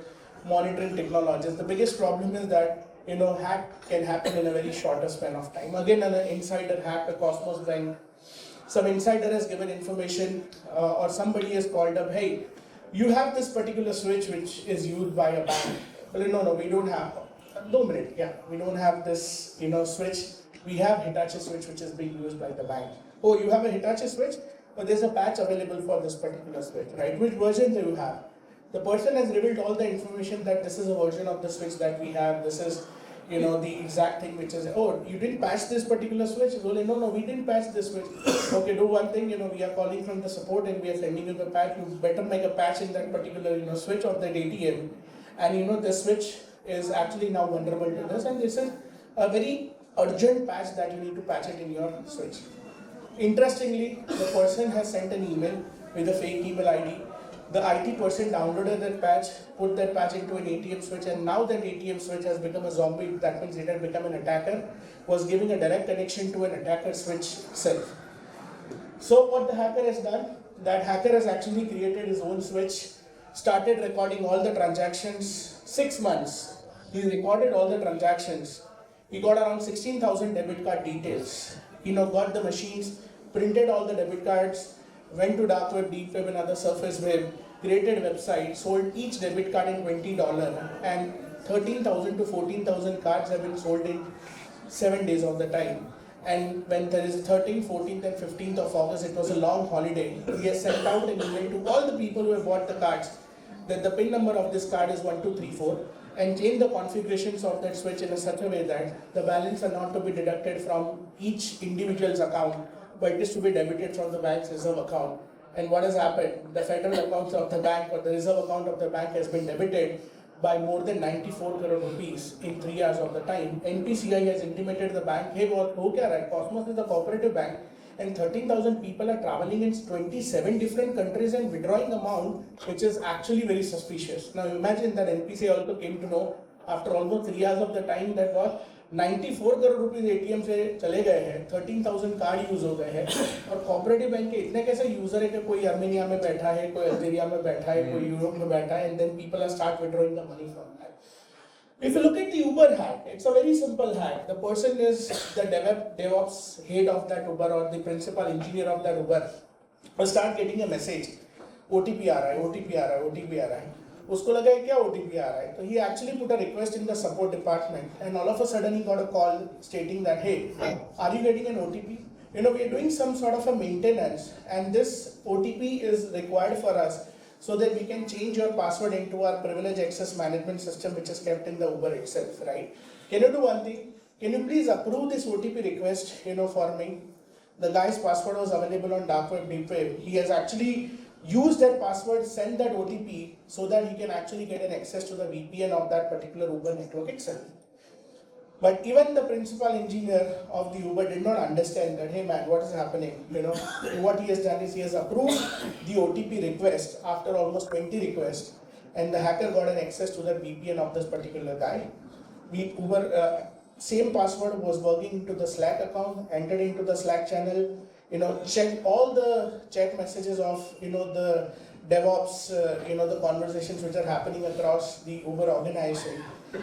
monitoring technologies, the biggest problem is that, hack can happen in a very shorter span of time. Again, an insider hacked a Cosmos bank. Some insider has given information, or somebody has called up, hey, you have this particular switch which is used by a bank. Well, no, we don't have. We don't have this, switch. We have Hitachi switch which is being used by the bank. Oh, you have a Hitachi switch? But there's a patch available for this particular switch, right? Which version do you have? The person has revealed all the information that this is a version of the switch that we have. This is, the exact thing which is, oh, you didn't patch this particular switch? So like, no, we didn't patch this switch. Okay, do one thing, we are calling from the support and we are sending you the patch. You better make a patch in that particular, switch of that ATM. And the switch is actually now vulnerable to this, and this is a very urgent patch that you need to patch it in your switch. Interestingly, the person has sent an email with a fake email ID. The IT person downloaded that patch, put that patch into an ATM switch, and now that ATM switch has become a zombie. That means it had become an attacker, was giving a direct connection to an attacker switch itself. So what the hacker has done, that hacker has actually created his own switch, started recording all the transactions. 6 months, he recorded all the transactions. He got around 16,000 debit card details. Got the machines, printed all the debit cards, went to dark web, deep web and other surface web, created website, sold each debit card in $20, and 13,000 to 14,000 cards have been sold in 7 days of the time. And when there is 13th, 14th and 15th of August, it was a long holiday. He has sent out an email to all the people who have bought the cards that the PIN number of this card is 1234, and change the configurations of that switch in such a way that the balance are not to be deducted from each individual's account, but it is to be debited from the bank's reserve account. And what has happened? The federal accounts of the bank or the reserve account of the bank has been debited by more than 94 crore rupees in 3 hours of the time. NPCI has intimated the bank, hey, what ho kya raha hai? Cosmos is a cooperative bank, and 13,000 people are traveling in 27 different countries and withdrawing amount, which is actually very suspicious. Now imagine that NPCI also came to know after almost 3 hours of the time that what 94 crore rupees ATM से चले गए हैं, 13,000 card use हो गए हैं, और cooperative bank के इतने कैसे यूजर है कि कोई अर्मेनिया में बैठा है, कोई अल्जीरिया में बैठा है, कोई यूरोप में बैठा है, and then people are start withdrawing the money from that. If you look at the Uber hack, it's a very simple hack. The person is the DevOps head of that Uber or the principal engineer of that Uber. Will start getting a message, OTP आ रहा है, OTP आ रहा है, OTP आ रहा है. उसको लगा है क्या OTP आ रहा है, तो he actually put a request in the support department, and all of a sudden he got a call stating that, hey, are you getting an OTP? We are doing some sort of a maintenance, and this OTP is required for us so that we can change your password into our privilege access management system, which is kept in the Uber itself, right? Can you do one thing? Can you please approve this OTP request, for me? The guy's password was available on dark web, deep web. He has actually used that password, send that OTP so that he can actually get an access to the VPN of that particular Uber network itself. But even the principal engineer of the Uber did not understand that, hey man, what is happening? What he has done is he has approved the OTP request after almost 20 requests, and the hacker got an access to the VPN of this particular guy. Uber, same password was working into the Slack account, entered into the Slack channel, checked all the chat messages of, the DevOps, the conversations which are happening across the Uber organization.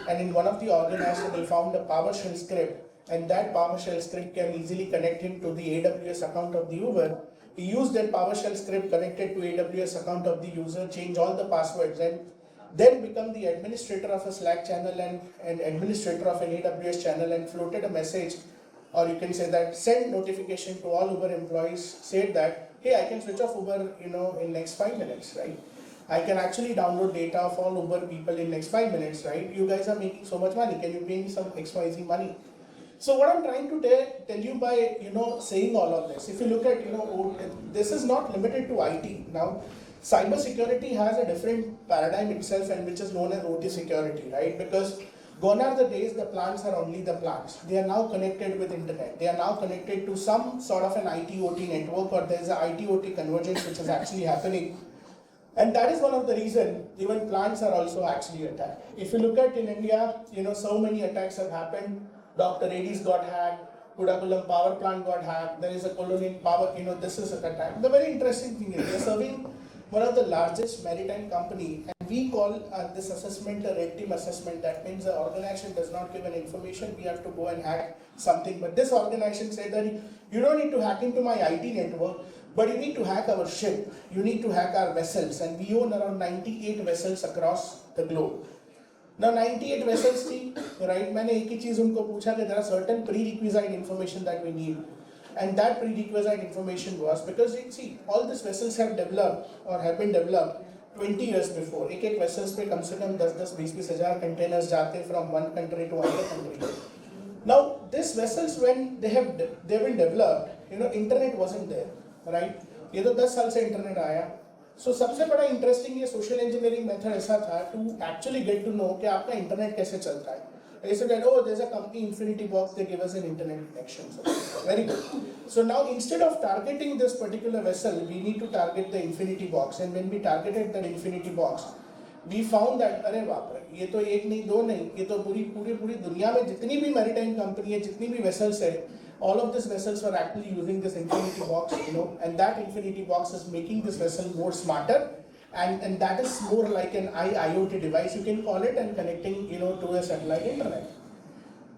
And in one of the organizations, he found a PowerShell script, and that PowerShell script can easily connect him to the AWS account of the Uber. He used that PowerShell script connected to AWS account of the user, change all the passwords, and then become the administrator of a Slack channel and administrator of an AWS channel, and floated a message, or you can say that send notification to all Uber employees, said that, hey, I can switch off Uber, in next 5 minutes, right? I can actually download data of all Uber people in next 5 minutes, right? You guys are making so much money. Can you pay me some XYZ money? So what I'm trying to tell you by, saying all of this, if you look at, this is not limited to IT. Now, cybersecurity has a different paradigm itself, and which is known as OT security, right? Because gone are the days the plants are only the plants. They are now connected with internet. They are now connected to some sort of an IT-OT network, or there is an IT-OT convergence which is actually happening. And that is one of the reasons even plants are also actually attacked. If you look at in India, so many attacks have happened. Dr. Reddy's got hacked, Kudakulam power plant got hacked, there is a colonial power, this is an attack. The very interesting thing is, we are serving one of the largest maritime company, and we call this assessment a red team assessment. That means the organization does not give an information, we have to go and hack something. But this organization said that you don't need to hack into my IT network, but you need to hack our ship, you need to hack our vessels, and we own around 98 vessels across the globe. Now 98 vessels थी, right? मैंने एक ही चीज़ उनको पूछा कि there are certain prerequisite information that we need, and that prerequisite information was because you see all these vessels have developed or have been developed 20 years before, एक vessels पे कम से कम 10-20 हजार containers जाते from one country to another country. Now these vessels, when they've been developed, internet wasn't there, right? ये तो 10 साल से internet आया. So सबसे बड़ा interesting ये social engineering method ऐसा था to actually get to know कि आपका internet कैसे चलता है. They said that, oh, there's a company, Infinity Box, they give us an internet connection. So, very good. So now instead of targeting this particular vessel, we need to target the Infinity Box. And when we targeted that Infinity Box, we found that, अरे बाप रे, ये तो एक नहीं दो नहीं, ये तो पूरी दुनिया में जितनी भी maritime company है, जितनी भी vessels है, all of these vessels were actually using this Infinity Box, and that Infinity Box is making this vessel more smarter. And that is more like an IoT device, you can call it, and connecting, to a satellite internet.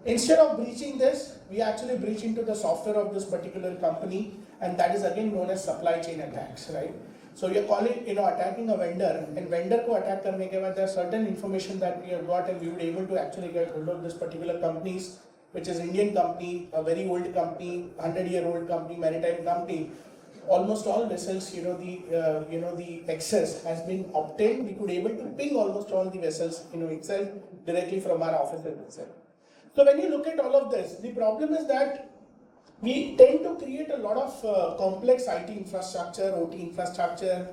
Instead of breaching this, we actually breach into the software of this particular company, and that is again known as supply chain attacks, right? So you're calling, attacking a vendor, and vendor ko attack karne ke baad, there are certain information that we have got, and we were able to actually get hold of this particular companies, which is Indian company, a very old company, 100-year-old company, maritime company. Almost all vessels, the access has been obtained. We could able to ping almost all the vessels, itself directly from our offices itself. So when you look at all of this, the problem is that we tend to create a lot of complex IT infrastructure, OT infrastructure,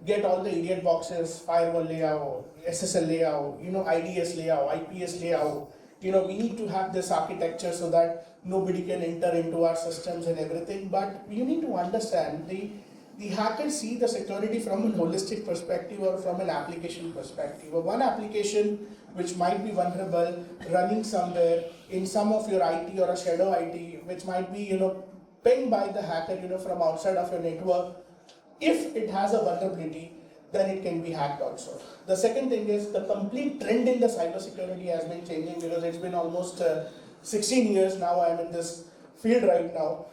get all the idiot boxes, firewall layout, SSL layout, IDS layout, IPS layout. We need to have this architecture so that nobody can enter into our systems and everything. But you need to understand the hackers see the security from a holistic perspective or from an application perspective. Or one application which might be vulnerable running somewhere in some of your IT or a shadow IT, which might be pinged by the hacker from outside of your network. If it has a vulnerability, then it can be hacked also. The second thing is the complete trend in the cybersecurity has been changing because it's been almost 16 years now. I'm in this field right now.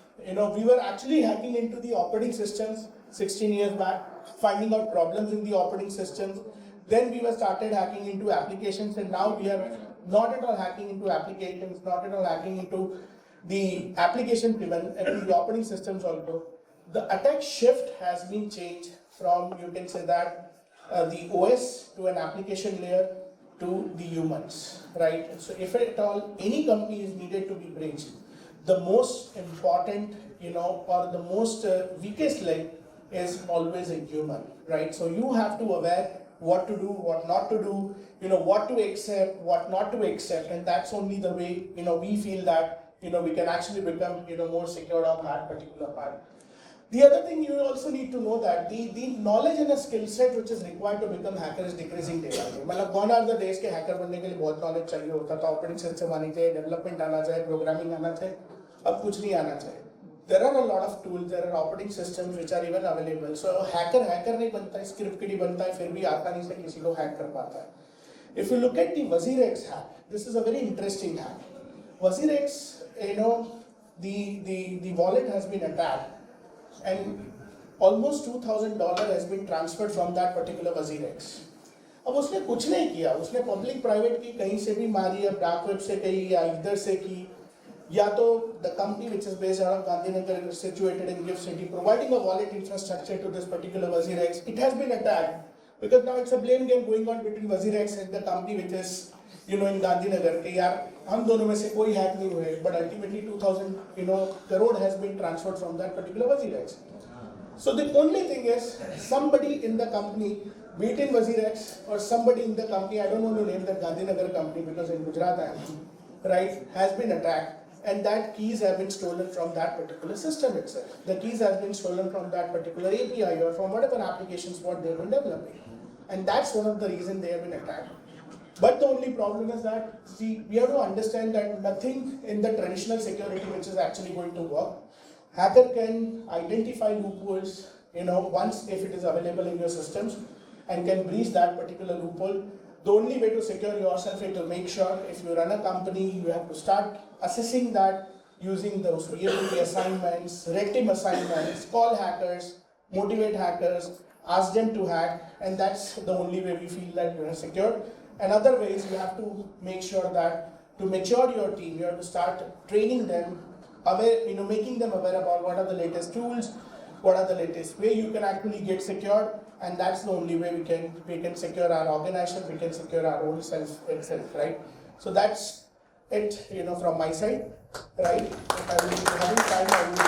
We were actually hacking into the operating systems 16 years back, finding out problems in the operating systems. Then we were started hacking into applications, and now we are not at all hacking into applications, not at all hacking into the applications even, and the operating systems also. The attack shift has been changed from, you can say that, the OS to an application layer to the humans, right? So if at all any company is needed to be breached, the most important, or the most weakest link is always a human, right? So you have to aware what to do, what not to do, what to accept, what not to accept, and that's only the way, we feel that, we can actually become, more secure on that particular part. The other thing you also need to know that the knowledge and the skill set which is required to become hacker is decreasing day by day. मतलब gone are the days के hacker बनने के लिए बहुत knowledge चाहिए होता था, operating system आनी चाहिए, development आना चाहिए, programming आना चाहिए, अब कुछ नहीं आना चाहिए. There are a lot of tools, there are operating systems which are even available. So hacker नहीं बनता है, script किडी बनता है, फिर भी आसानी से किसी को hack कर पाता है. If you look at the WazirX hack, this is a very interesting hack. WazirX, the wallet has been attacked. And almost $2,000 has been transferred from that particular WazirX. अब उसने कुछ नहीं किया, उसने पब्लिक प्राइवेट की कहीं से भी मारी, अब डार्क वेब से कही या इधर से की, या तो the company which is based out of Gandhinagar, situated in Gift City, providing a wallet infrastructure to this particular WazirX, it has been attacked because now it's a blame game going on between WazirX and the company which is in Gandhinagar. कि यार हम दोनों में से कोई hack नहीं हुए, but ultimately 2,000 crore has been transferred from that particular WazirX. So the only thing is somebody in the company, be it in WazirX or somebody in the company, I don't want to name that Gandhinagar company because in Gujarat I am, right, has been attacked, and that keys have been stolen from that particular system itself. The keys have been stolen from that particular API or from whatever applications what they have been developing, and that's one of the reasons they have been attacked. But the only problem is that, see, we have to understand that nothing in the traditional security which is actually going to work. Hacker can identify loopholes, once if it is available in your systems, and can breach that particular loophole. The only way to secure yourself is to make sure if you run a company, you have to start assessing that using those VLP assignments, red team assignments, call hackers, motivate hackers, ask them to hack, and that's the only way we feel that you are secure. And other ways, you have to make sure that to mature your team, you have to start training them, aware, making them aware about what are the latest tools, what are the latest way you can actually get secured, and that's the only way we can secure our organization, we can secure our own self itself, right? So that's it, from my side, right? If I will be having time, I will